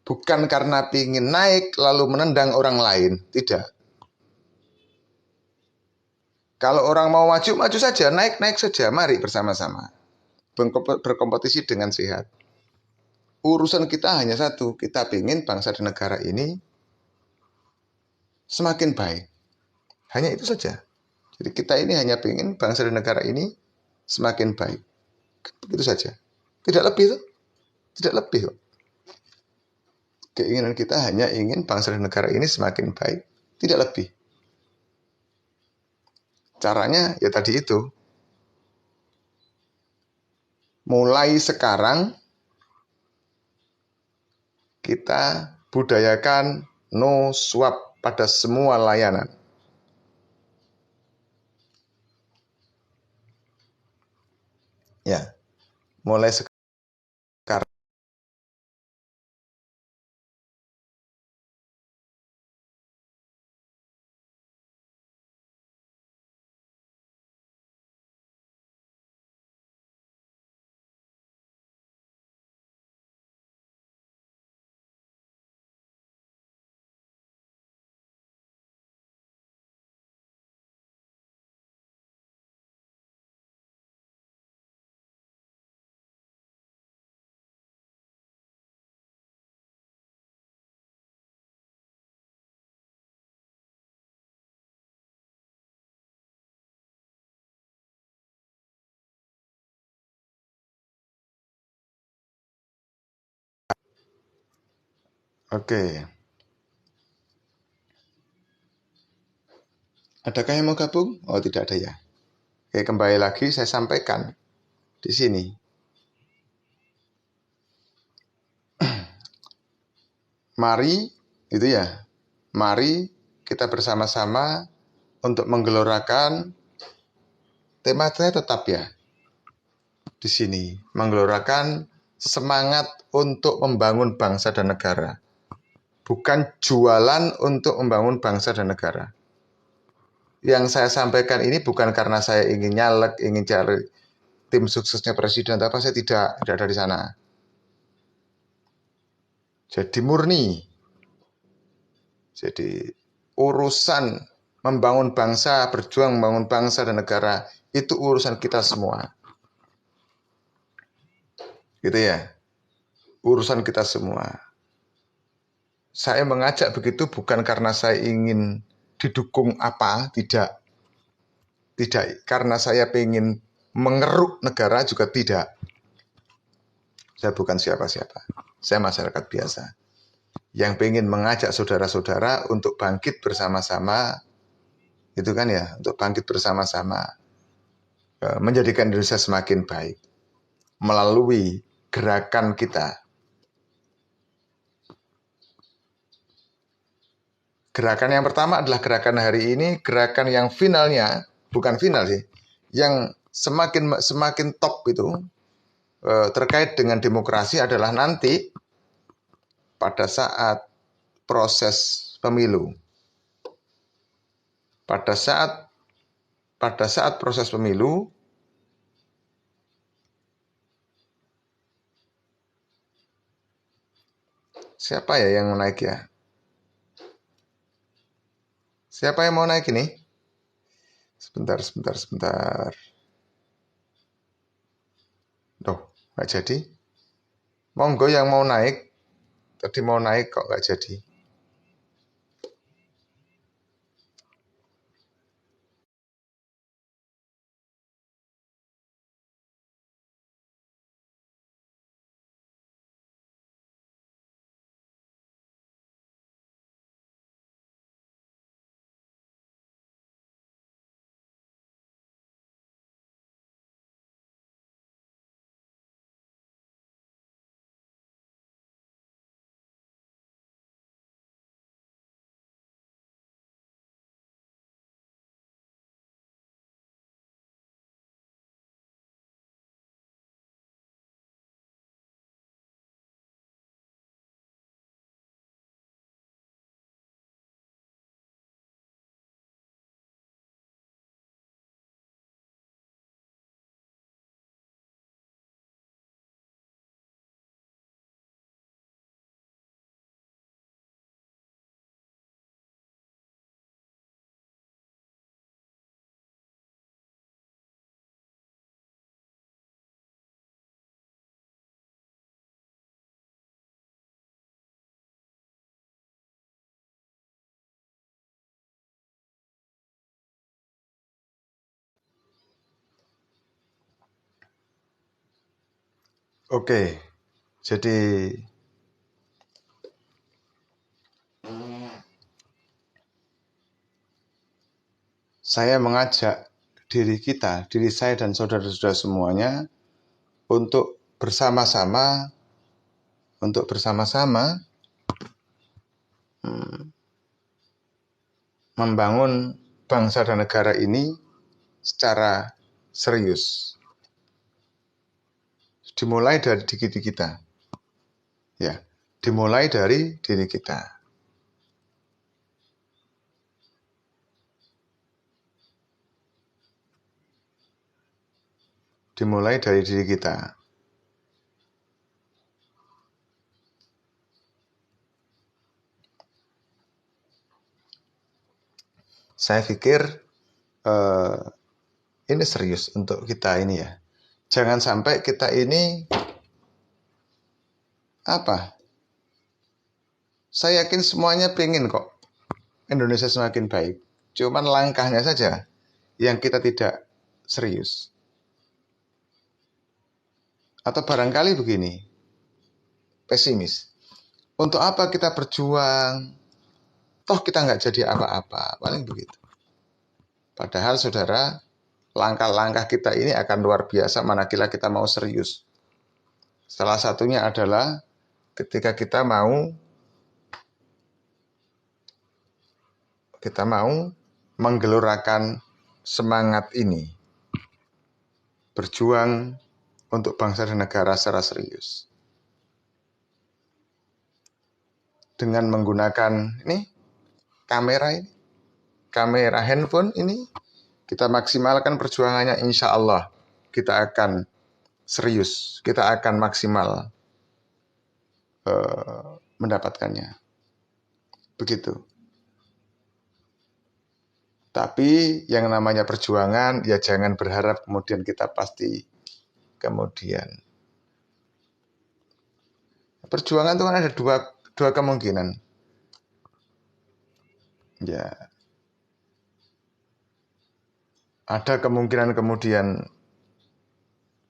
Bukan karena pengen naik, lalu menendang orang lain. Tidak. Kalau orang mau maju, maju saja. Naik saja. Mari bersama-sama. Berkompetisi dengan sehat. Urusan kita hanya satu. Kita ingin bangsa dan negara ini semakin baik. Hanya itu saja. Jadi kita ini hanya ingin bangsa dan negara ini semakin baik. Begitu saja. Tidak lebih. Tidak lebih. Keinginan kita hanya ingin bangsa dan negara ini semakin baik. Tidak lebih. Caranya ya tadi itu. Mulai sekarang kita budayakan no suap pada semua layanan. Ya, mulai sekarang. Oke. Adakah yang mau gabung? Oh, tidak ada ya. Oke, kembali lagi saya sampaikan di sini. Mari, itu ya. Mari kita bersama-sama untuk menggelorakan tema saya tetap ya di sini, menggelorakan semangat untuk membangun bangsa dan negara. Bukan jualan untuk membangun bangsa dan negara. Yang saya sampaikan ini bukan karena saya ingin nyalek, ingin cari tim suksesnya presiden, apa saya tidak dari sana. Jadi murni. Jadi urusan membangun bangsa, berjuang membangun bangsa dan negara, itu urusan kita semua. Gitu ya. Urusan kita semua. Saya mengajak begitu bukan karena saya ingin didukung apa, tidak. Tidak, karena saya ingin mengeruk negara juga tidak. Saya bukan siapa-siapa. Saya masyarakat biasa. Yang ingin mengajak saudara-saudara untuk bangkit bersama-sama, itu kan ya, untuk bangkit bersama-sama, menjadikan Indonesia semakin baik melalui gerakan kita. Gerakan yang pertama adalah gerakan hari ini, gerakan yang finalnya, bukan final sih, yang semakin top itu terkait dengan demokrasi adalah nanti pada saat proses pemilu. Pada saat proses pemilu, siapa ya yang naik ya? Siapa yang mau naik ini? Sebentar. Duh, nggak jadi. Monggo yang mau naik. Tadi mau naik kok nggak jadi. Oke, jadi saya mengajak diri saya dan saudara-saudara semuanya untuk bersama-sama membangun bangsa dan negara ini secara serius. Dimulai dari diri kita. Ya, dimulai dari diri kita. Dimulai dari diri kita. Saya pikir ini serius untuk kita ini ya. Jangan sampai kita ini saya yakin semuanya pengen kok Indonesia semakin baik. Cuman langkahnya saja yang kita tidak serius. Atau barangkali begini, pesimis. Untuk apa kita berjuang? Toh kita nggak jadi apa-apa, paling begitu. Padahal saudara, langkah-langkah kita ini akan luar biasa manakala kita mau serius. Salah satunya adalah ketika kita mau menggelorakan semangat ini, berjuang untuk bangsa dan negara secara serius. Dengan menggunakan kamera handphone ini, kita maksimalkan perjuangannya, insya Allah kita akan serius, kita akan maksimal mendapatkannya. Begitu. Tapi yang namanya perjuangan, ya jangan berharap kemudian kita pasti kemudian. Perjuangan itu kan ada dua kemungkinan. Ya, ada kemungkinan kemudian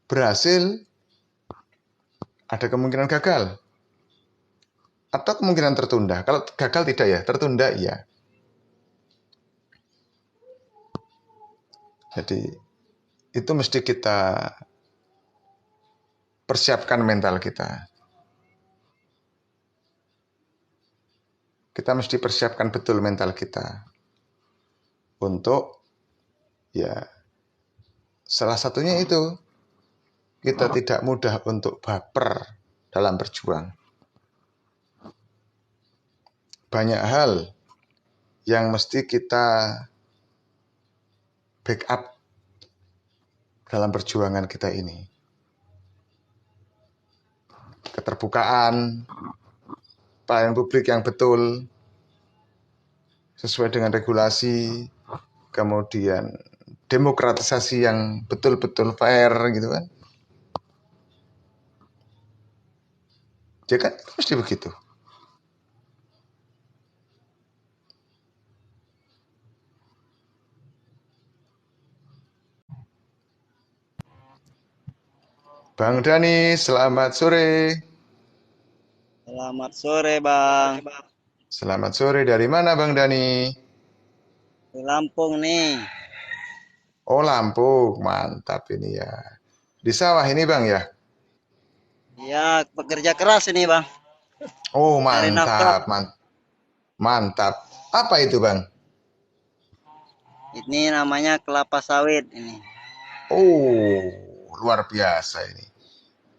berhasil, ada kemungkinan gagal, atau kemungkinan tertunda. Kalau gagal tidak ya, tertunda iya. Jadi itu mesti kita persiapkan mental kita. Kita mesti persiapkan betul mental kita untuk ya salah satunya itu kita tidak mudah untuk baper dalam berjuang. Banyak hal yang mesti kita backup dalam perjuangan kita ini. Keterbukaan, pelayanan publik yang betul, sesuai dengan regulasi, kemudian demokratisasi yang betul-betul fair gitu kan. Jadi kan mesti begitu. Bang Dani, selamat sore. Selamat sore, Bang. Selamat sore, dari mana Bang Dani? Di Lampung nih. Oh Lampung, mantap ini ya. Di sawah ini Bang ya? Ya, pekerja keras ini, Bang. Oh Cari nafkah. mantap. Apa itu Bang? Ini namanya kelapa sawit ini. Oh, luar biasa ini.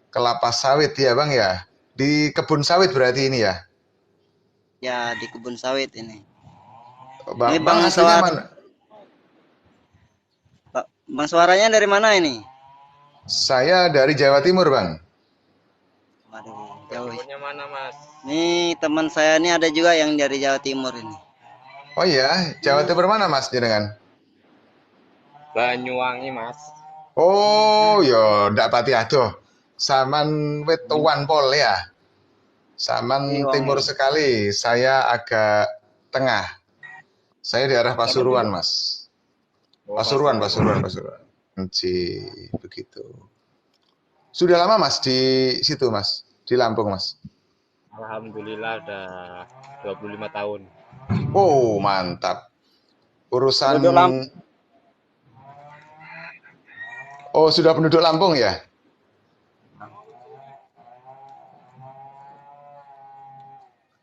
Kelapa sawit ya Bang ya? Di kebun sawit berarti ini ya? Ya, di kebun sawit ini. Ini Bang aslinya mana? Bang suaranya dari mana ini? Saya dari Jawa Timur Bang. Waduh, jauh. Mana, Mas? Nih, teman saya ini ada juga yang dari Jawa Timur ini. Oh iya, Jawa Timur mana Mas jenengan? Banyuwangi, Mas. Oh, yo ndak pati adoh. Saman wit tuan pol ya. Saman timur sekali, saya agak tengah. Saya di arah Pasuruan, Mas. Pasuruan. Begitu. Sudah lama Mas di situ, Mas? Di Lampung, Mas? Alhamdulillah udah 25 tahun. Oh, mantap. Urusan Oh, sudah penduduk Lampung ya?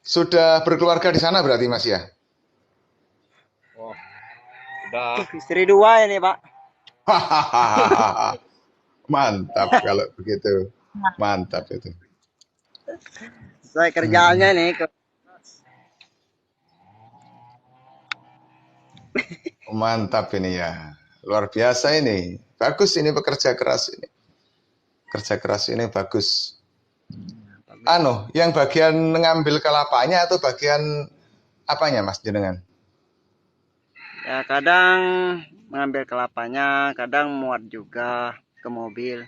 Sudah berkeluarga di sana berarti Mas ya? Oh, udah. Istri dua ini, Pak. Mantap kalau begitu. Mantap itu. Saya kerjaannya nih. Mantap ini ya. Luar biasa ini. Bagus ini pekerja keras ini. Kerja keras ini bagus. Yang bagian ngambil kelapanya atau bagian apanya Mas jenengan? Ya, kadang mengambil kelapanya, kadang muat juga ke mobil.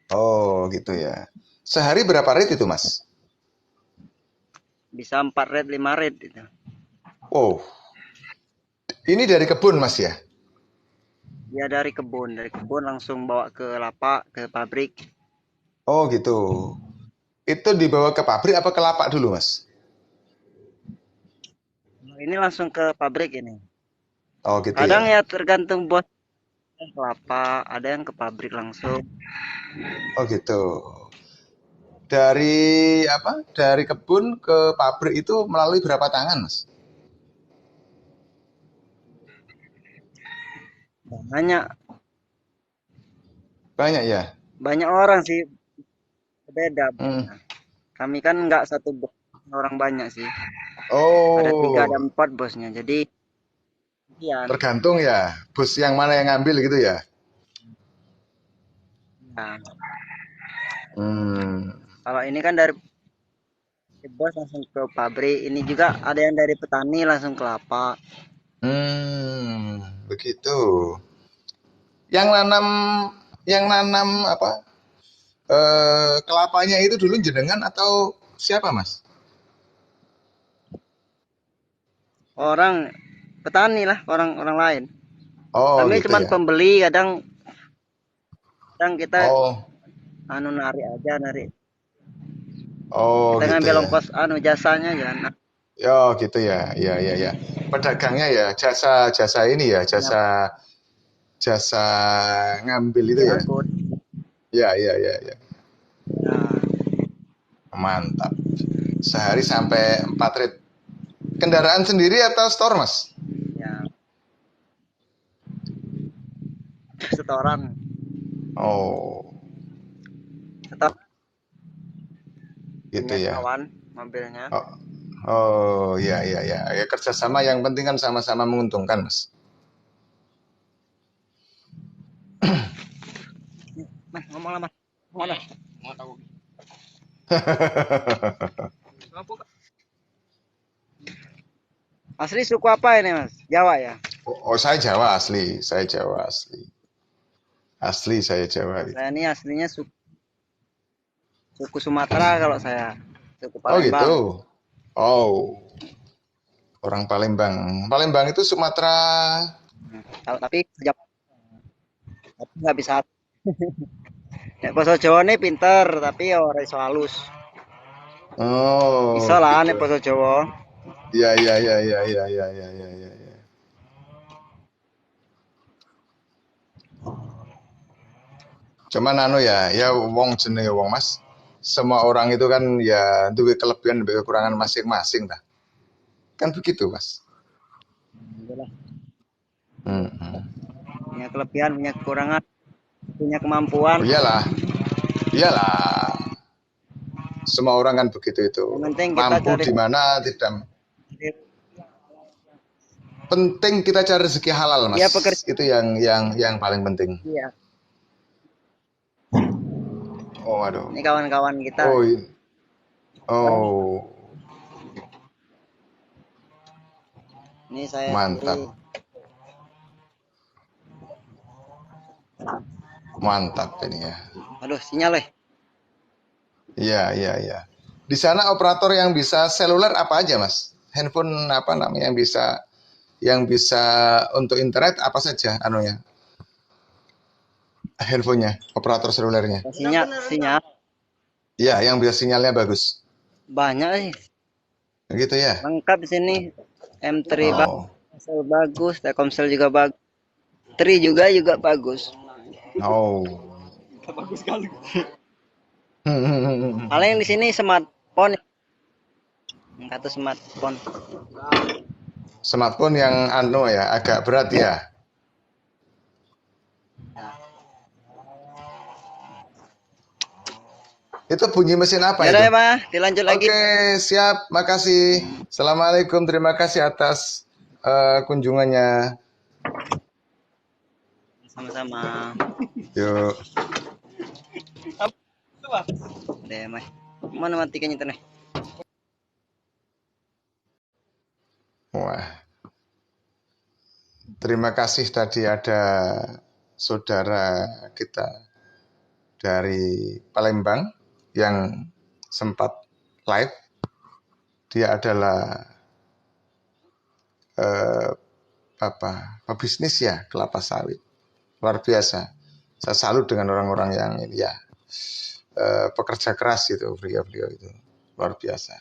Oh, gitu ya. Sehari berapa rit itu, Mas? Bisa 4 rit, 5 rit itu. Oh. Ini dari kebun, Mas ya? Ya, dari kebun langsung bawa ke lapak, ke pabrik. Oh, gitu. Itu dibawa ke pabrik apa ke lapak dulu, Mas? Ini langsung ke pabrik ini. Oh gitu Kadang ya. ya tergantung bos, kelapa, ada yang ke pabrik langsung. Oh gitu. Dari apa? Dari kebun ke pabrik itu melalui berapa tangan, Mas? Banyak Banyak ya. banyak orang sih, beda. Hmm. Kami kan nggak satu bos, orang banyak sih. Ada 3, ada Oh, 4 bosnya. Jadi iya. tergantung ya. Bus yang mana yang ngambil gitu ya. Nah, Hmm. kalau ini kan dari bos langsung ke pabrik. Ini juga ada yang dari petani langsung ke lapak. Begitu. Yang nanam, yang nanam apa? Kelapanya itu dulu jenengan atau siapa, Mas? Orang petani lah, orang lain. Oh Kami gitu cuma ya. pembeli, kadang kadang kita Oh, narik aja, narik. oh Kita gitu ngambil ya. ongkos jasanya aja. Nah, Ya gitu ya. Ya ya ya. Pedagangnya ya jasa jasa ini ya, punya jasa jasa ngambil itu ya. diangkut. Ya ya ya ya. Nah, Mantap. Sehari sampai 4 rit. Kendaraan sendiri atau store, Mas? ya setoran. Oh, Setoran gitu punya ya. kawan mobilnya. Oh, oh ya ya ya. Ya kerjasama yang penting kan sama-sama menguntungkan, Mas. Mas, ngomong lah, Mas. Mana? Mau tahu. Asli suku apa ini, Mas? Jawa ya? Oh, saya Jawa asli. Saya Jawa asli. Asli saya Jawa. Saya ini aslinya suku Sumatera kalau saya. Suku Oh gitu. Palembang. Oh, orang Palembang. Palembang itu Sumatera. Kalau tapi Jawa tapi nggak bisa. Nek basa Jawa ini pinter, tapi ya ora iso halus. Iso Oh, lah gitu. nek basa Jawa. Ya ya ya ya ya ya ya ya ya. Ya. Cuman anu ya, ya wong jenenge wong Mas. Semua orang itu kan ya duwe kelebihan dan kekurangan masing-masing lah. Kan begitu, Mas. Itulah. Hmm. Punya kelebihan, punya kekurangan, punya kemampuan. Oh, iyalah, iyalah. Semua orang kan begitu itu. Yang penting kita Mampu cari. di mana tidak. Penting kita cari rezeki halal, Iya Mas. pekerja. Itu yang paling penting. Iya. Oh, aduh. Ini kawan-kawan kita. Oh, oh, Ini saya mantap, sendiri. mantap ini ya. Aduh, sinyal eh. Iya, iya, iya. Di sana operator yang bisa seluler apa aja, Mas? Handphone apa namanya yang bisa untuk internet apa saja anunya? Handphonenya, operator selulernya. Sinyal Iya, yang bisa sinyalnya bagus. banyak sih. Gitu ya. Lengkap di sini. M3 Oh. bagus, Telkomsel juga bagus. Tri juga bagus. Oh. Paling di sini smartphone. Kata smartphone. Smartphone yang anu ya, agak berat ya. Itu bunyi mesin apa Ya itu? udah, Pak, dilanjut lagi. Oke, siap. Makasih. Assalamualaikum. Terima kasih atas kunjungannya. Sama-sama. Yuk. Deh, Mas. Mana matikan internet? Wah. Terima kasih tadi ada saudara kita dari Palembang yang sempat live. Dia adalah pebisnis ya kelapa sawit. Luar biasa. Saya salut dengan orang-orang yang ini ya pekerja keras itu, beliau itu luar biasa.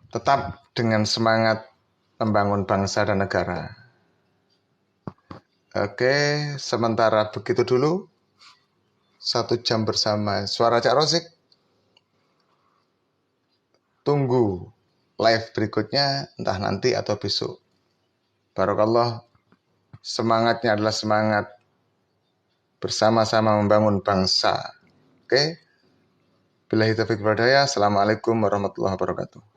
Tetap dengan semangat membangun bangsa dan negara. Oke, sementara begitu dulu. 1 jam bersama Suara Cak Rosik. Tunggu live berikutnya, entah nanti atau besok. Barakallah. Semangatnya adalah semangat bersama-sama membangun bangsa. Oke? Billahi taufiq wal hidayah. Assalamualaikum warahmatullahi wabarakatuh.